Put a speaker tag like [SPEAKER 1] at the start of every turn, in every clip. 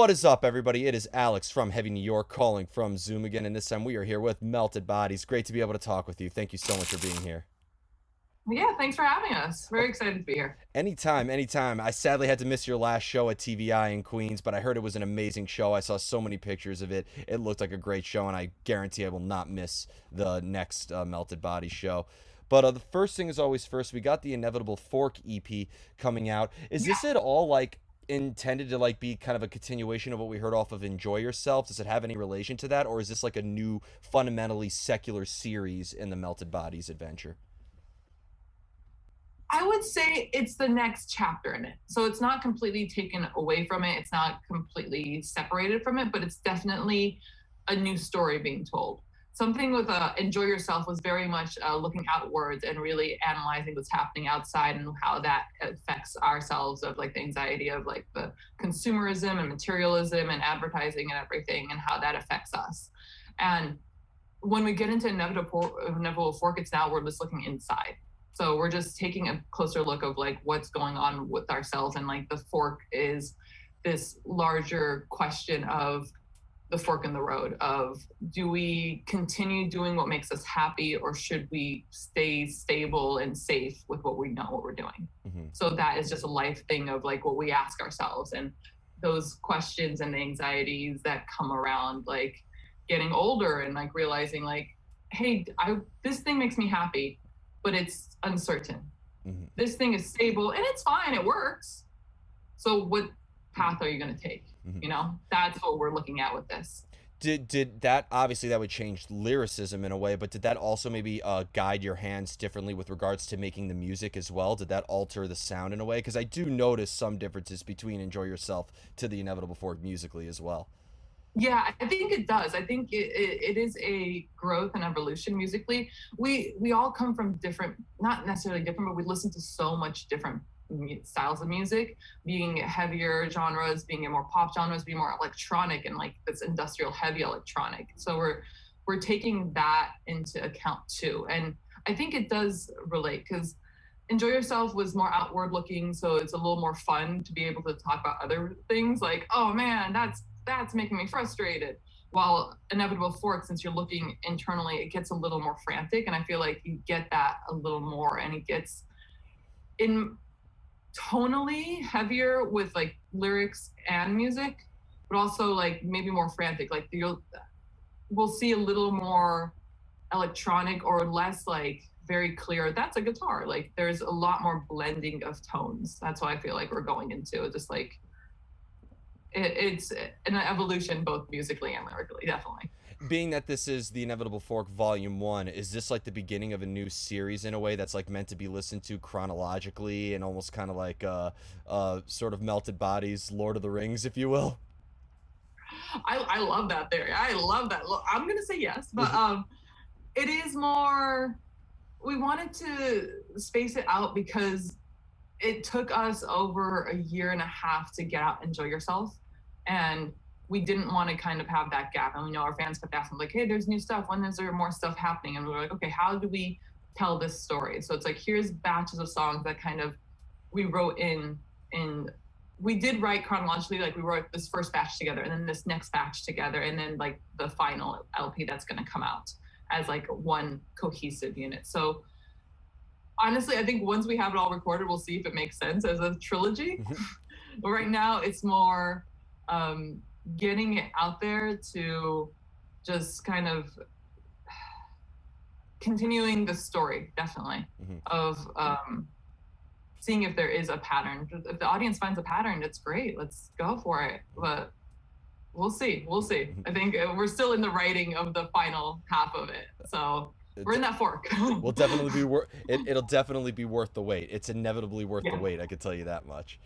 [SPEAKER 1] What is up, everybody? It is Alex from Heavy New York calling from Zoom again, and this time we are here with Melted Bodies. Great to be able to talk with you. Thank you so much for being here.
[SPEAKER 2] Yeah, thanks for having us.
[SPEAKER 1] Oh,
[SPEAKER 2] Very excited to be here.
[SPEAKER 1] anytime, anytime. I sadly had to miss your last show at TVI in Queens, but I heard it was an amazing show. I saw so many pictures of it. It looked like a great show, and I guarantee I will not miss the next Melted Bodies show. But the first thing is always first. We got the Inevitable Fork EP coming out. Is
[SPEAKER 2] Yeah,
[SPEAKER 1] this at all like intended to like be kind of a continuation of what we heard off of Enjoy Yourself? Does it have any relation to that, or is this like a new, fundamentally secular series in the Melted Bodies adventure?
[SPEAKER 2] I would say it's the next chapter in it. So it's not completely taken away from it. It's not completely separated from it, but it's definitely a new story being told. Something with Enjoy Yourself was very much looking outwards and really analyzing what's happening outside and how that affects ourselves, of like the anxiety of like the consumerism and materialism and advertising and everything, and how that affects us. And when we get into Inevitable Fork, it's now we're just looking inside. So we're just taking a closer look of like what's going on with ourselves, and like the fork is this larger question of the fork in the road of, do we continue doing what makes us happy, or should we stay stable and safe with what we know what we're doing?
[SPEAKER 1] Hmm.
[SPEAKER 2] So that is just a life thing of like what we ask ourselves, and those questions and the anxieties that come around like getting older and like realizing like, hey, this thing makes me happy, but it's uncertain.
[SPEAKER 1] Hmm.
[SPEAKER 2] This thing is stable and it's fine, it works. So what path are you going to take?
[SPEAKER 1] Hmm.
[SPEAKER 2] That's what we're looking at with this.
[SPEAKER 1] Did that, obviously that would change lyricism in a way, but did that also maybe guide your hands differently with regards to making the music as well? Did that alter the sound in a way? Because I do notice some differences between Enjoy Yourself to the Inevitable Fork musically as well.
[SPEAKER 2] Yeah, I think it does. I think it is a growth and evolution musically. We all come from different, not necessarily different, but we listen to so much different styles of music, being heavier genres, being in more pop genres, being more electronic and like this industrial heavy electronic. So we're taking that into account too. And I think it does relate because Enjoy Yourself was more outward looking, so it's a little more fun to be able to talk about other things like, oh man, that's making me frustrated. While Inevitable Fork, since you're looking internally, it gets a little more frantic, and I feel like you get that a little more, and it gets in tonally heavier with like lyrics and music, but also like maybe more frantic. Like we'll see a little more electronic or less like very clear. That's a guitar. Like there's a lot more blending of tones. That's what I feel like we're going into. Just like it's an evolution both musically and lyrically, definitely.
[SPEAKER 1] Being that this is the Inevitable Fork Volume 1, is this like the beginning of a new series in a way that's like meant to be listened to chronologically and almost kind of like sort of Melted Bodies, Lord of the Rings, if you will?
[SPEAKER 2] I love that theory. I love that. Look, I'm gonna say yes, but it is more. We wanted to space it out because it took us over a year and a half to get out, Enjoy Yourself, and we didn't want to kind of have that gap. And we know our fans kept asking like, hey, there's new stuff, when is there more stuff happening? And we were like, okay, how do we tell this story? So it's like, here's batches of songs that kind of we wrote in we did write chronologically, like we wrote this first batch together and then this next batch together, and then like the final LP that's going to come out as like one cohesive unit. So honestly, I think once we have it all recorded, we'll see if it makes sense as a trilogy.
[SPEAKER 1] Hmm.
[SPEAKER 2] But right now, it's more um, getting it out there to just kind of continuing the story, definitely,
[SPEAKER 1] Hmm.
[SPEAKER 2] of seeing if there is a pattern. If the audience finds a pattern, it's great. Let's go for it. But we'll see. We'll see. I think we're still in the writing of the final half of it. So we're in that fork.
[SPEAKER 1] Will definitely be worth it'll definitely be worth the wait. It's inevitably worth the
[SPEAKER 2] Yeah.
[SPEAKER 1] wait, I could tell you that much.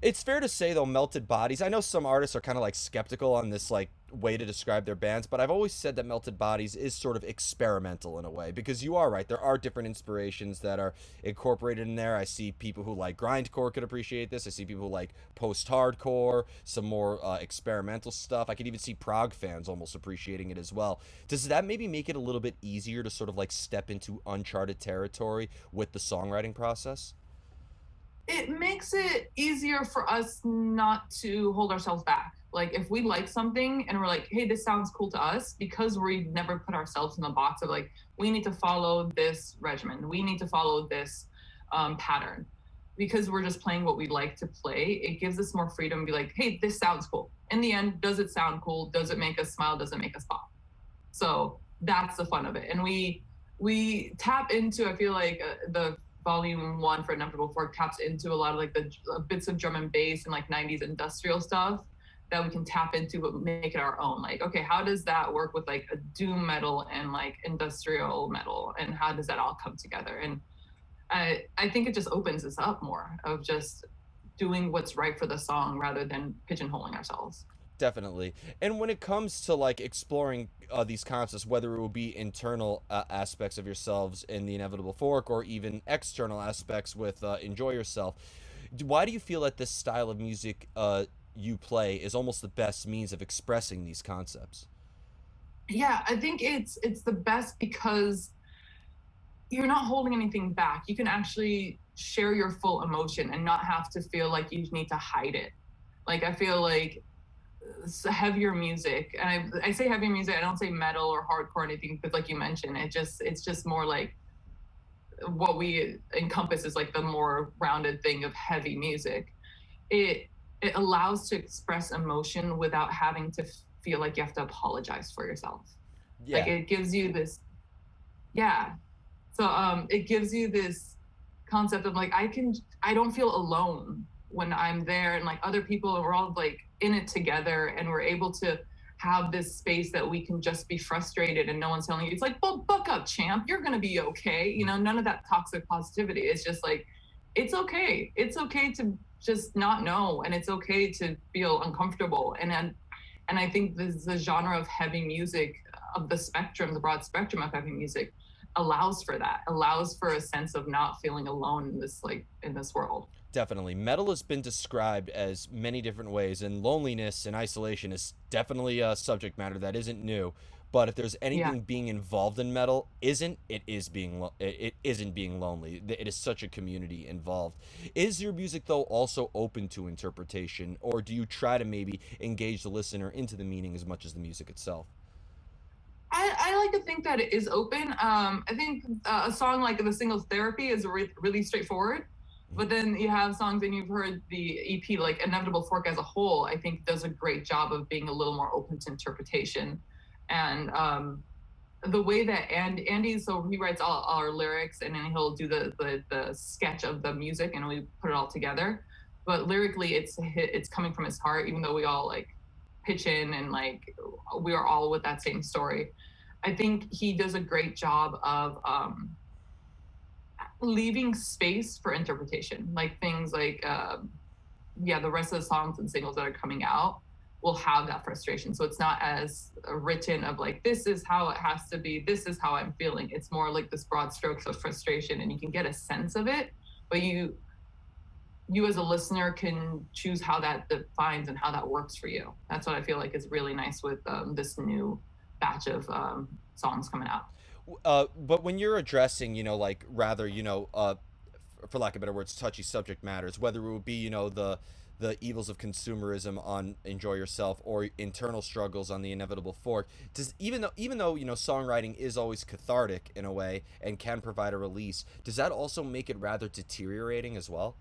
[SPEAKER 1] It's fair to say though, Melted Bodies. I know some artists are kind of like skeptical on this like way to describe their bands, but I've always said that Melted Bodies is sort of experimental in a way because you are right. There are different inspirations that are incorporated in there. I see people who like grindcore could appreciate this. I see people who like post-hardcore, some more experimental stuff. I could even see prog fans almost appreciating it as well. Does that maybe make it a little bit easier to sort of like step into uncharted territory with the songwriting process?
[SPEAKER 2] it makes it easier for us not to hold ourselves back. Like if we like something and we're like, hey, this sounds cool to us, because we never put ourselves in the box of like, we need to follow this regimen, we need to follow this pattern. Because we're just playing what we like to play, it gives us more freedom to be like, hey, this sounds cool. In the end, does it sound cool? Does it make us smile? Does it make us pop? So that's the fun of it. And we tap into, I feel like the volume one for Inevitable Fork taps into a lot of like the bits of drum and bass and like 90s industrial stuff that we can tap into but make it our own. Like, okay, how does that work with like a doom metal and like industrial metal, and how does that all come together? And I think it just opens us up more of just doing what's right for the song rather than pigeonholing ourselves.
[SPEAKER 1] Definitely. And when it comes to like exploring these concepts, whether it will be internal aspects of yourselves in the Inevitable Fork or even external aspects with Enjoy Yourself, why do you feel that this style of music you play is almost the best means of expressing these concepts?
[SPEAKER 2] Yeah, I think it's the best because you're not holding anything back. You can actually share your full emotion and not have to feel like you need to hide it. Like I feel like heavier music, and I say heavy music, I don't say metal or hardcore or anything, because like you mentioned, it's just more like what we encompass is like the more rounded thing of heavy music. It it allows to express emotion without having to feel like you have to apologize for yourself. Like
[SPEAKER 1] Yeah.
[SPEAKER 2] it gives you this, yeah. So it gives you this concept of like, I don't feel alone when I'm there, and like other people, we're all like in it together, and we're able to have this space that we can just be frustrated and no one's telling you, it's like, well, buck up, champ, you're gonna be okay. You know, none of that toxic positivity. It's just like, it's okay. It's okay to just not know, and it's okay to feel uncomfortable. And I think this the genre of heavy music, of the spectrum, the broad spectrum of heavy music, allows for that, allows for a sense of not feeling alone in this, like in this world.
[SPEAKER 1] Definitely. Metal has been described as many different ways, and loneliness and isolation is definitely a subject matter that isn't new. But if there's
[SPEAKER 2] Yeah.
[SPEAKER 1] anything being involved in metal, it isn't being lonely. It is such a community involved. Is your music though also open to interpretation, or do you try to maybe engage the listener into the meaning as much as the music itself?
[SPEAKER 2] I like to think that it is open. I think a song like the singles Therapy is really straightforward. But then you have songs, and you've heard the EP, like Inevitable Fork as a whole, I think does a great job of being a little more open to interpretation. And the way that Andy, so he writes all our lyrics, and then he'll do the sketch of the music, and we put it all together. But lyrically, it's coming from his heart, even though we all like pitch in, and like we are all with that same story. I think he does a great job of leaving space for interpretation, like things like yeah, the rest of the songs and singles that are coming out will have that frustration. So it's not as written of like, this is how it has to be, this is how I'm feeling. It's more like this broad strokes of frustration, and you can get a sense of it, but you as a listener can choose how that defines and how that works for you. That's what I feel like is really nice with this new batch of songs coming out.
[SPEAKER 1] But when you're addressing, like rather, for lack of better words, touchy subject matters, whether it would be, the evils of consumerism on Enjoy Yourself or internal struggles on the Inevitable Fork, does even though songwriting is always cathartic in a way and can provide a release, does that also make it rather deteriorating as well?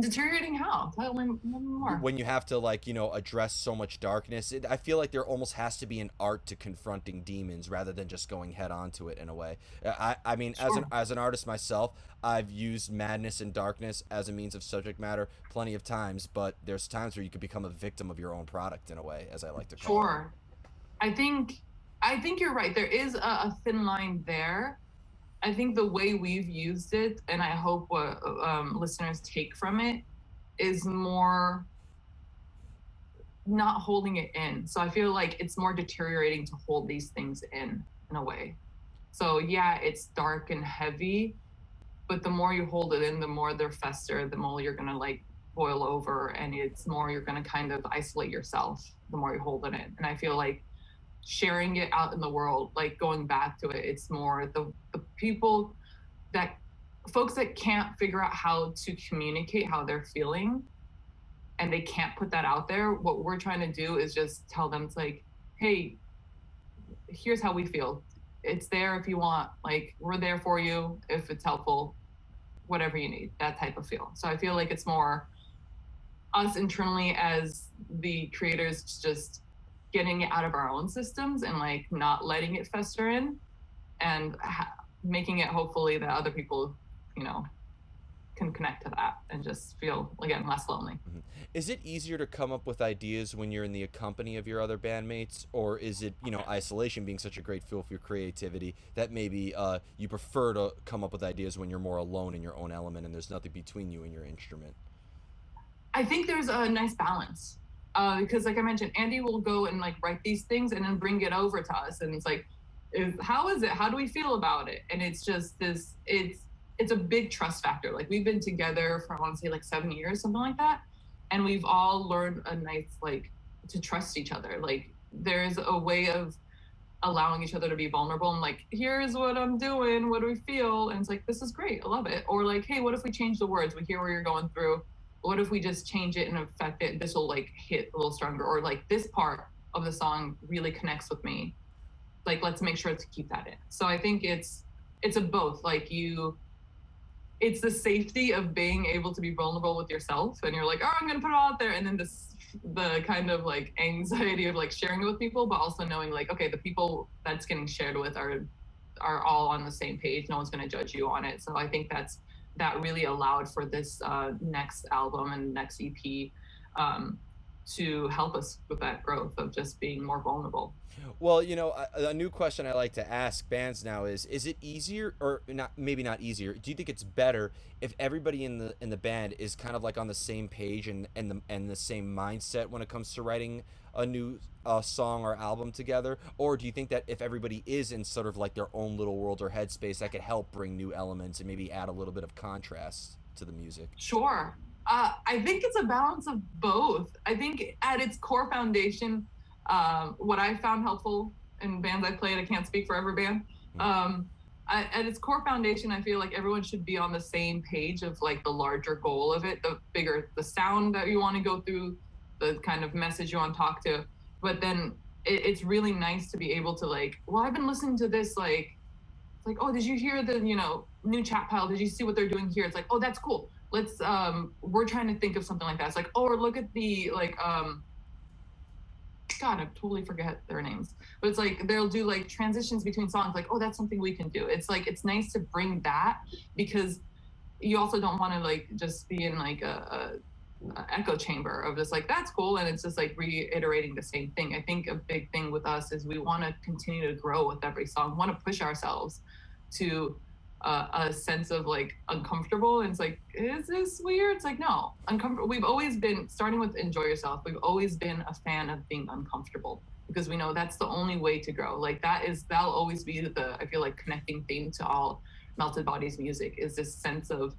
[SPEAKER 2] Deteriorating how? Tell me more.
[SPEAKER 1] When you have to like address so much darkness, I feel like there almost has to be an art to confronting demons rather than just going head on to it in a way. I mean,
[SPEAKER 2] Sure.
[SPEAKER 1] as an artist myself, I've used madness and darkness as a means of subject matter plenty of times, but there's times where you could become a victim of your own product in a way, as I like to call it.
[SPEAKER 2] Sure. I think I think you're right. There is a thin line there. I think the way we've used it, and I hope what listeners take from it, is more not holding it in. So I feel like it's more deteriorating to hold these things in a way. So yeah, it's dark and heavy, but the more you hold it in, the more they're fester, the more you're gonna like boil over, and it's more you're gonna kind of isolate yourself the more you hold it in. And I feel like sharing it out in the world, like going back to it, it's more the people that folks that can't figure out how to communicate how they're feeling and they can't put that out there, what we're trying to do is just tell them, it's like, hey, here's how we feel. It's there if you want. Like, we're there for you if it's helpful, whatever you need, that type of feel. So I feel like it's more us internally as the creators just getting it out of our own systems and like not letting it fester in and making it hopefully that other people, you know, can connect to that and just feel again less lonely.
[SPEAKER 1] Mhm. Is it easier to come up with ideas when you're in the company of your other bandmates, or is it, isolation being such a great fuel for your creativity that maybe you prefer to come up with ideas when you're more alone in your own element and there's nothing between you and your instrument?
[SPEAKER 2] I think there's a nice balance because, like I mentioned, Andy will go and like write these things and then bring it over to us, and it's like, how is it? How do we feel about it? And it's just this. It's a big trust factor. Like we've been together for I want to say like 7 years, something like that, and we've all learned a nice like to trust each other. Like there's a way of allowing each other to be vulnerable and like, here's what I'm doing, what do we feel, and it's like, this is great, I love it. Or like, hey, what if we change the words, we hear where you're going through, what if we just change it and affect it, this will like hit a little stronger, or like this part of the song really connects with me, like let's make sure to keep that in. So I think it's a both, like you, it's the safety of being able to be vulnerable with yourself and you're like, oh, I'm gonna put it all out there, and then the kind of like anxiety of like sharing it with people, but also knowing like, okay, the people that's getting shared with are all on the same page, no one's going to judge you on it. So I think that really allowed for this next album and next EP to help us with that growth of just being more vulnerable.
[SPEAKER 1] Well, a new question I like to ask bands now is it easier or not, maybe not easier. Do you think it's better if everybody in the band is kind of like on the same page and the same mindset when it comes to writing a new song or album together? Or do you think that if everybody is in sort of like their own little world or headspace, that could help bring new elements and maybe add a little bit of contrast to the music?
[SPEAKER 2] Sure. I think it's a balance of both. I think at its core foundation, what I found helpful in bands I played, I can't speak for every band. At its core foundation, I feel like everyone should be on the same page of like the larger goal of it, the bigger the sound that you want to go through, the kind of message you want to talk to. But then it's really nice to be able to like, well, I've been listening to this like, oh, did you hear the new chat pile? Did you see what they're doing here? It's like, oh, that's cool. Let's we're trying to think of something like that. It's like, oh, or look at the like God, I totally forget their names. But it's like they'll do like transitions between songs, like, oh, that's something we can do. It's like it's nice to bring that because you also don't want to like just be in like a echo chamber of just like that's cool and it's just like reiterating the same thing. I think a big thing with us is we want to continue to grow with every song. We want to push ourselves to a sense of like uncomfortable, and it's like, is this weird? It's like, no, uncomfortable. We've always been, starting with enjoy yourself, we've always been a fan of being uncomfortable because we know that's the only way to grow. Like that'll always be the, I feel like, connecting theme to all Melted Bodies music is this sense of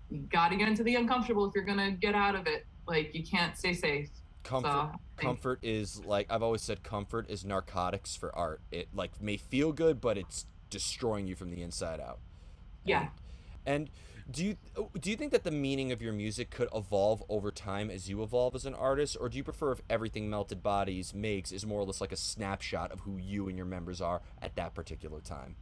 [SPEAKER 2] you got to get into the uncomfortable if you're gonna get out of it. Like you can't stay safe.
[SPEAKER 1] Comfort is, like I've always said, comfort is narcotics for art. It like may feel good, but it's destroying you from the inside out.
[SPEAKER 2] Yeah.
[SPEAKER 1] And do you think that the meaning of your music could evolve over time as you evolve as an artist, or do you prefer if everything Melted Bodies makes is more or less like a snapshot of who you and your members are at that particular time?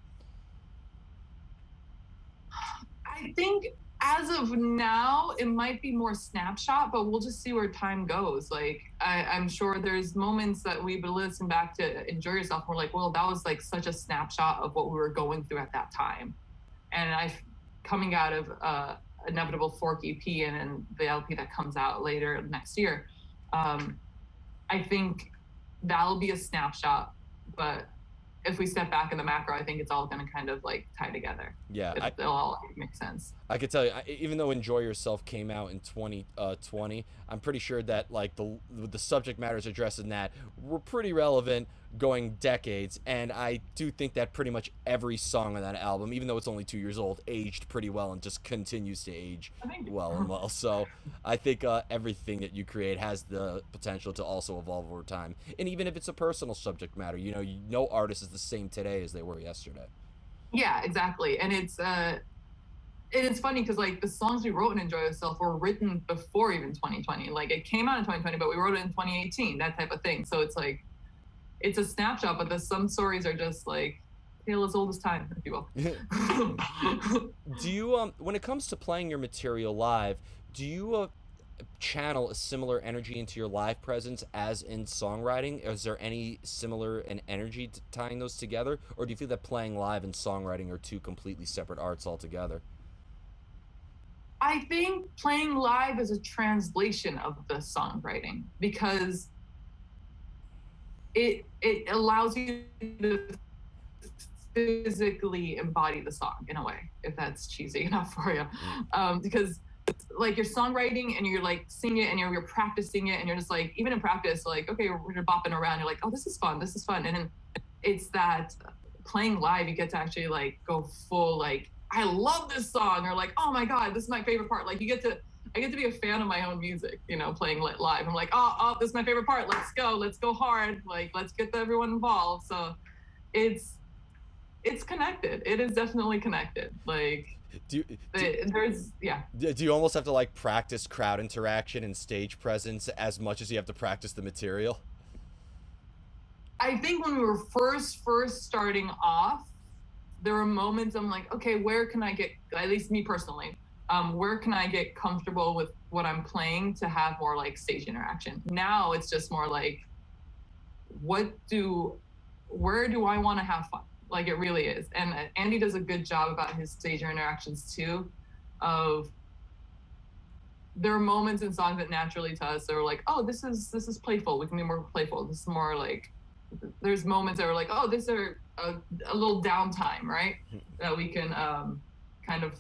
[SPEAKER 2] I think as of now, it might be more snapshot, but we'll just see where time goes. Like I'm sure there's moments that we listen back to Enjoy Yourself. And we're like, well, that was like such a snapshot of what we were going through at that time. And coming out of Inevitable Fork EP and then the LP that comes out later next year, I think that'll be a snapshot. But if we step back in the macro, I think it's all going to kind of like tie together.
[SPEAKER 1] Yeah,
[SPEAKER 2] it'll all make sense.
[SPEAKER 1] I could tell you, even though Enjoy Yourself came out in 2020, I'm pretty sure that like the subject matters addressed in that were pretty relevant going decades, and I do think that pretty much every song on that album, even though it's only 2 years old, aged pretty well and just continues to age well and well. So I think everything that you create has the potential to also evolve over time, and even if it's a personal subject matter, no artist is the same today as they were yesterday.
[SPEAKER 2] Yeah, exactly. And it's And it's funny because like the songs we wrote in Enjoy Yourself were written before even 2020. Like it came out in 2020, but we wrote it in 2018, that type of thing. So it's like it's a snapshot, but some stories are just like tale as old as time, if you will.
[SPEAKER 1] Do you when it comes to playing your material live, do you channel a similar energy into your live presence as in songwriting? Is there any similar an energy tying those together, or do you feel that playing live and songwriting are two completely separate arts altogether?
[SPEAKER 2] I think playing live is a translation of the songwriting because it allows you to physically embody the song in a way, if that's cheesy enough for you. Because like you're songwriting and you're like singing it and you're practicing it and you're just like even in practice like okay we're bopping around, you're like oh this is fun, and then it's that playing live you get to actually like go full like I love this song, or like oh my god this is my favorite part. Like you get to I get to be a fan of my own music, you know, playing live. I'm like oh this is my favorite part, let's go hard, like let's get everyone involved. So it's it's connected. It is definitely connected. Like
[SPEAKER 1] Do you, do,
[SPEAKER 2] there's yeah.
[SPEAKER 1] do you almost have to like practice crowd interaction and stage presence as much as you have to practice the material?
[SPEAKER 2] I think when we were first starting off, there were moments I'm like, okay, where can I get, at least me personally, where can I get comfortable with what I'm playing to have more like stage interaction? Now it's just more like, what do, where do I want to have fun? Like it really is. And Andy does a good job about his stage interactions too, of there are moments in songs that naturally to us that are like, oh, this is playful. We can be more playful. This is more like there's moments that are like, oh, this are a little downtime, right? That we can kind of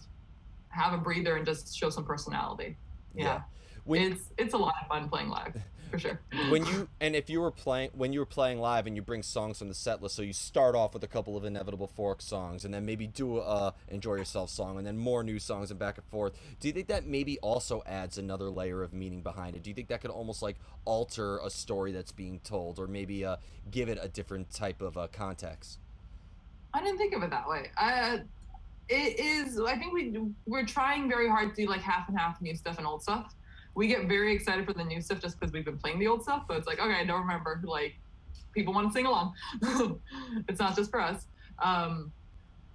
[SPEAKER 2] have a breather and just show some personality.
[SPEAKER 1] Yeah.
[SPEAKER 2] Yeah,
[SPEAKER 1] When
[SPEAKER 2] it's a lot of fun playing live for sure.
[SPEAKER 1] when you and if you were playing when you were playing live and you bring songs from the set list, so you start off with a couple of inevitable fork songs and then maybe do a enjoy yourself song and then more new songs and back and forth, do you think that maybe also adds another layer of meaning behind it? Do you think that could almost like alter a story that's being told, or maybe give it a different type of context?
[SPEAKER 2] I didn't think of it that way. It is. I think we're trying very hard to do like half and half new stuff and old stuff. We get very excited for the new stuff just because we've been playing the old stuff. But it's like, okay, I don't remember. Like, people want to sing along. It's not just for us.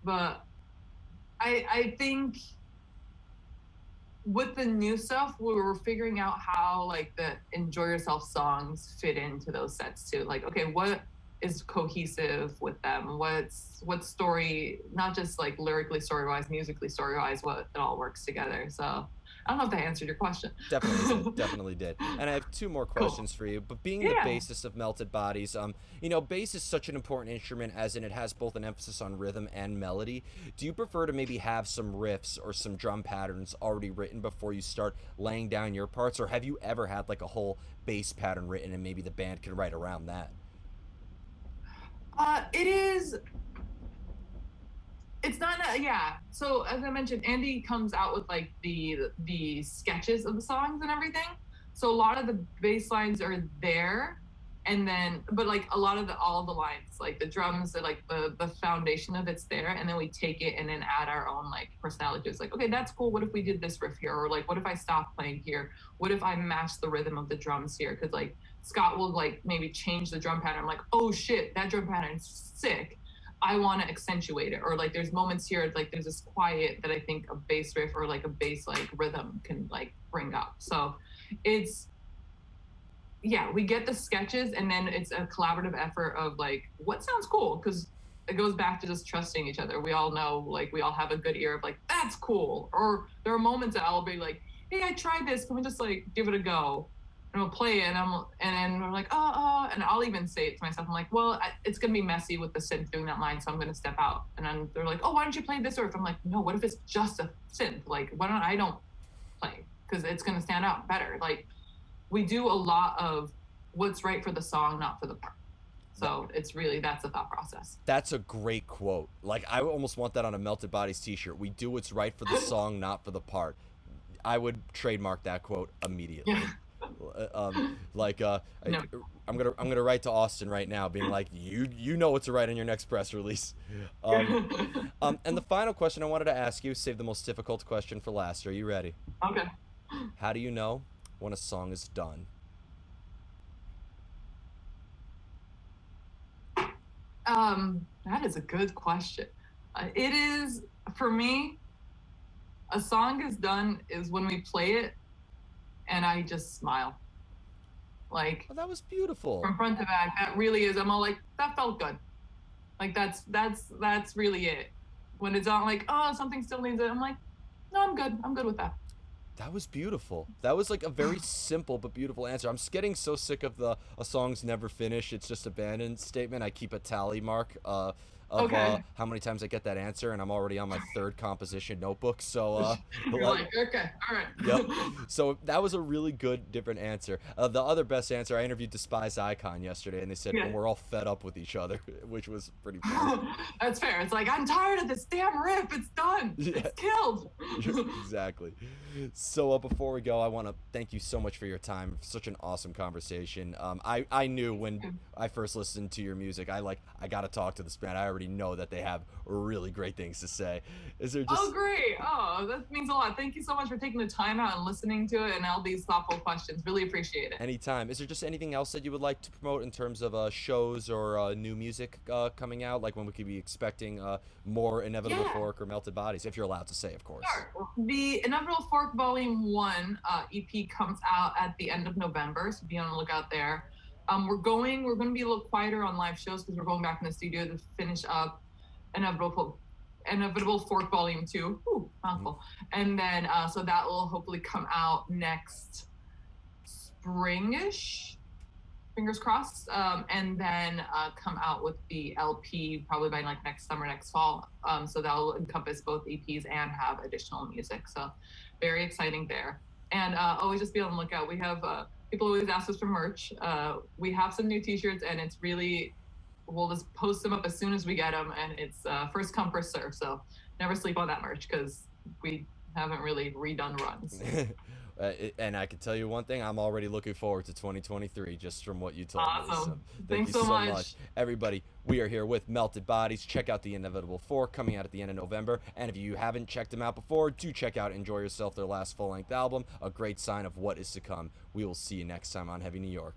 [SPEAKER 2] But I think with the new stuff, we were figuring out how like the enjoy yourself songs fit into those sets too. Like, okay, what is cohesive with them? What story, not just like lyrically story wise, musically story wise, what it all works together. So I don't know if that answered your question.
[SPEAKER 1] Definitely did. Definitely did. And I have two more
[SPEAKER 2] Cool.
[SPEAKER 1] questions for you. But being the
[SPEAKER 2] Yeah.
[SPEAKER 1] bassist of Melted Bodies, bass is such an important instrument, as in it has both an emphasis on rhythm and melody. Do you prefer to maybe have some riffs or some drum patterns already written before you start laying down your parts, or have you ever had like a whole bass pattern written and maybe the band can write around that?
[SPEAKER 2] It is. It's not. Yeah. So as I mentioned, Andy comes out with like the sketches of the songs and everything. So a lot of the bass lines are there, and then but like a lot of the all of the lines, like the drums, like the foundation of it's there, and then we take it and then add our own like personality. It's like okay, that's cool. What if we did this riff here, or like what if I stopped playing here? What if I matched the rhythm of the drums here? Because like Scott will like maybe change the drum pattern. I'm like, oh shit, that drum pattern's sick. I want to accentuate it. Or like there's moments here, like there's this quiet that I think a bass riff or like a bass like rhythm can like bring up. So it's yeah, we get the sketches and then it's a collaborative effort of like what sounds cool, because it goes back to just trusting each other. We all know like we all have a good ear of like that's cool. Or there are moments that I'll be like, hey, I tried this. Can we just like give it a go? And we'll play it, and then we're like, and I'll even say it to myself. I'm like, well, it's gonna be messy with the synth doing that line, so I'm gonna step out. And then they're like, oh, why don't you play this riff? I'm like, no, what if it's just a synth? Like, why don't I don't play, because it's gonna stand out better. Like, we do a lot of what's right for the song, not for the part. So it's really that's the thought process.
[SPEAKER 1] That's a great quote. Like I almost want that on a Melted Bodies t-shirt. We do what's right for the song, not for the part. I would trademark that quote immediately.
[SPEAKER 2] Yeah.
[SPEAKER 1] Like
[SPEAKER 2] No.
[SPEAKER 1] I'm gonna write to Austin right now, being like, you know what to write in your next press release. Um, and the final question I wanted to ask you, save the most difficult question for last. Are you ready?
[SPEAKER 2] Okay.
[SPEAKER 1] How do you know when a song is done?
[SPEAKER 2] That is a good question. It is for me. A song is done is when we play it and I just smile, like
[SPEAKER 1] Oh, that was beautiful.
[SPEAKER 2] from front to back. That really is. I'm all like, that felt good. Like that's really it. When it's not like, oh, something still needs it. I'm like, no, I'm good. I'm good with that.
[SPEAKER 1] That was beautiful. That was like a very simple but beautiful answer. I'm getting so sick of the a song's never finished, it's just abandoned statement. I keep a tally mark of
[SPEAKER 2] Okay.
[SPEAKER 1] how many times I get that answer, and I'm already on my third composition notebook. So
[SPEAKER 2] You're
[SPEAKER 1] let,
[SPEAKER 2] like, okay, all
[SPEAKER 1] yep.
[SPEAKER 2] right.
[SPEAKER 1] So that was a really good different answer. The other best answer, I interviewed Despise Icon yesterday, and they said
[SPEAKER 2] Yeah.
[SPEAKER 1] when we're all fed up with each other, which was pretty funny.
[SPEAKER 2] That's fair. It's like, I'm tired of this damn riff. It's done.
[SPEAKER 1] Yeah.
[SPEAKER 2] It's killed.
[SPEAKER 1] Exactly. So before we go, I want to thank you so much for your time. Such an awesome conversation. I knew when I first listened to your music, I got to talk to this band. I already know that they have really great things to say. Is there
[SPEAKER 2] Oh,
[SPEAKER 1] just
[SPEAKER 2] great. Oh, that means a lot. Thank you so much for taking the time out and listening to it and all these thoughtful questions. Really appreciate it.
[SPEAKER 1] any time? Is there just anything else that you would like to promote in terms of shows or new music coming out? Like when we could be expecting more Inevitable
[SPEAKER 2] Yeah.
[SPEAKER 1] Fork or Melted Bodies, if you're allowed to say, of course.
[SPEAKER 2] Sure. The Inevitable Fork Volume 1 EP comes out at the end of November, so be on the lookout there. We're going to be a little quieter on live shows because we're going back in the studio to finish up Inevitable Inevitable Fork Volume 2. Ooh,
[SPEAKER 1] Mhm.
[SPEAKER 2] mouthful. And then, so that will hopefully come out next springish, fingers crossed, and then come out with the LP probably by like next summer, next fall. So that will encompass both EPs and have additional music. So very exciting there. And always just be on the lookout. We have people always ask us for merch. We have some new T-shirts, and it's really we'll just post them up as soon as we get them, and it's first come first serve. So never sleep on that merch because we haven't really redone runs.
[SPEAKER 1] And I can tell you one thing, I'm already looking forward to 2023 just from what you told me. So
[SPEAKER 2] Awesome.
[SPEAKER 1] thank
[SPEAKER 2] Thanks
[SPEAKER 1] you
[SPEAKER 2] so
[SPEAKER 1] so much.
[SPEAKER 2] much.
[SPEAKER 1] Everybody, we are here with Melted Bodies. Check out The Inevitable Four coming out at the end of November. And if you haven't checked them out before, do check out Enjoy Yourself, their last full length album, a great sign of what is to come. We will see you next time on Heavy New York.